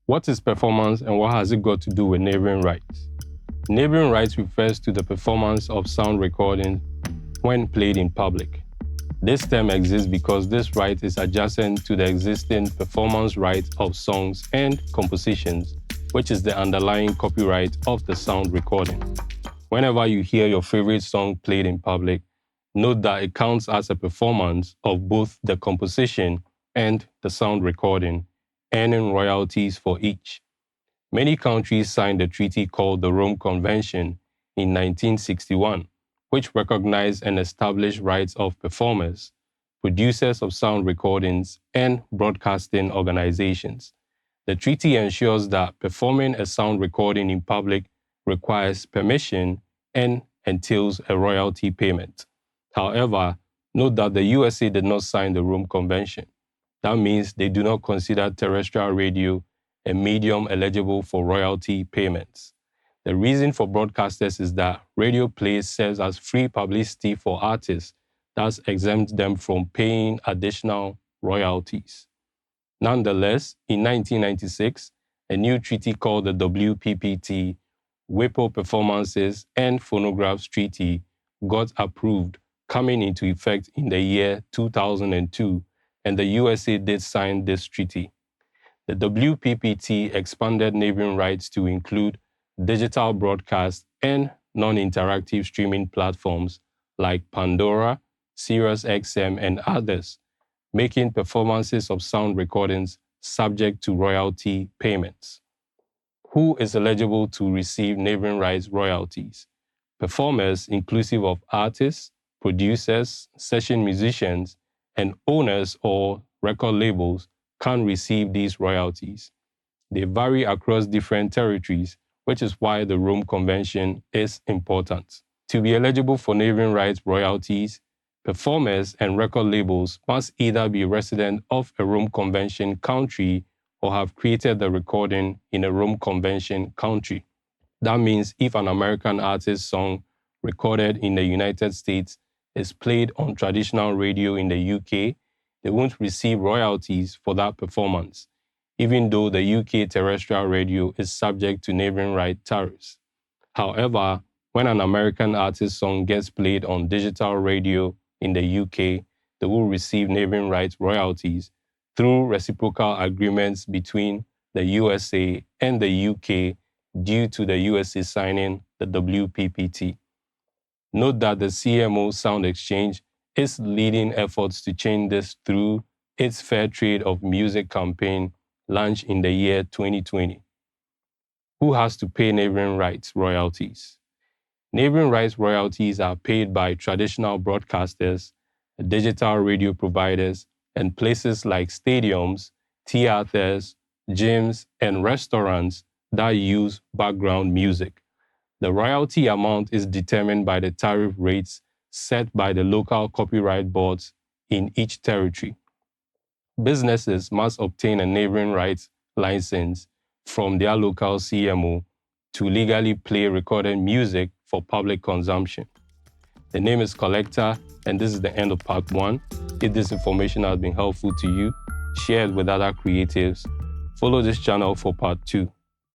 What is performance and what has it got to do with neighboring rights? Neighboring rights refers to the performance of sound recording when played in public. This term exists because this right is adjacent to the existing performance right of songs and compositions, which is the underlying copyright of the sound recording. Whenever you hear your favorite song played in public, note that it counts as a performance of both the composition and the sound recording, earning royalties for each. Many countries signed a treaty called the Rome Convention in 1961, which recognized and established rights of performers, producers of sound recordings, and broadcasting organizations. The treaty ensures that performing a sound recording in public requires permission and entails a royalty payment. However, note that the USA did not sign the Rome Convention. That means they do not consider terrestrial radio a medium eligible for royalty payments. The reason for broadcasters is that radio play serves as free publicity for artists, thus exempts them from paying additional royalties. Nonetheless, in 1996, a new treaty called the WPPT, WIPO Performances and Phonographs Treaty, got approved, coming into effect in the year 2002, and the USA did sign this treaty. The WPPT expanded neighboring rights to include digital broadcast and non-interactive streaming platforms like Pandora, SiriusXM, and others, making performances of sound recordings subject to royalty payments. Who is eligible to receive neighboring rights royalties? Performers, inclusive of artists, producers, session musicians, and owners or record labels, can receive these royalties. They vary across different territories, which is why the Rome Convention is important. To be eligible for neighboring rights royalties, performers and record labels must either be resident of a Rome Convention country or have created the recording in a Rome Convention country. That means if an American artist's song recorded in the United States is played on traditional radio in the UK, they won't receive royalties for that performance, even though the UK terrestrial radio is subject to neighboring right tariffs. However, when an American artist's song gets played on digital radio in the UK, they will receive neighboring rights royalties through reciprocal agreements between the USA and the UK due to the USA signing the WPPT. Note that the CMO Sound Exchange is leading efforts to change this through its Fair Trade of Music campaign launched in the year 2020. Who has to pay neighboring rights royalties? Neighboring rights royalties are paid by traditional broadcasters, digital radio providers, and places like stadiums, theaters, gyms, and restaurants that use background music. The royalty amount is determined by the tariff rates set by the local copyright boards in each territory. Businesses must obtain a neighboring rights license from their local CMO to legally play recorded music for public consumption. The name is Collector, and this is the end of part 1. If this information has been helpful to you, share it with other creatives. Follow this channel for part 2.